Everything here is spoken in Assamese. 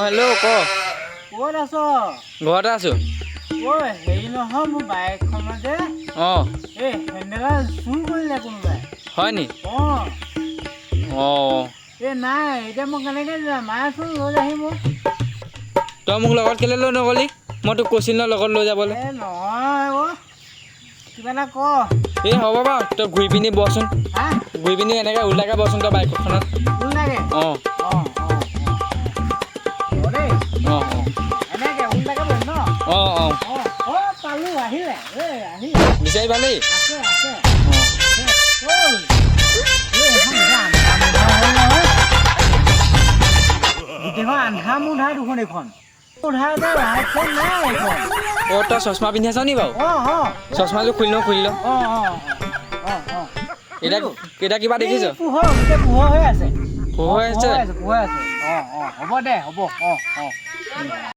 হেল্ল' ক ক'ত আছ? ঘৰতে আছো ঐ হেৰি নহয় মোৰ বাইকখনত যে অঁ এই হেণ্ডেলডাল চুৰ কৰিলে কোনোবাই। হয় নি অঁ অঁ এই নাই এতিয়া মই কেনেকৈ যাম? মায়েচোন লৈ যাহি মোক। তই মোক লগত কেলৈ লৈ নগ'লি? মই তোক কৈছিল ন লগত লৈ যাবলৈ। এই নহয় অ' কিবা এটা ক। এই হ'ব বাৰু তই ঘূৰি পিনি বহচোন, হা ঘূৰি পিনি এনেকৈ ওলোটাকৈ বহচোন তই বাইকখনত। কোন লাগে? অঁ দেই অঁ অঁ এনেকৈ ওলটাকে বহিম ন? অঁ অঁ পালোঁ আহিলে এই আহি বিচাৰি পালেই আছে আছে। অঁ এইখন এতিয়া আন্ধাৰ মুন্ধাৰ হ'ল নহয়। গোটেইখন আন্ধাৰ মুন্ধাৰ দেখোন এইখন। মুন্ধাৰ যে লাইট চাইট নাই এইখন। অঁ তই চশমা পিন্ধি আছ নি বাৰু? চশমাযোৰ খুলি ল এতিয়া এতিয়া কিবা দেখিছ? পোহৰ গোটেই পোহৰ হৈ আছে। পোহৰ হৈ আছে? পোহৰ হৈ আছে। হ'ব দে হ'ব।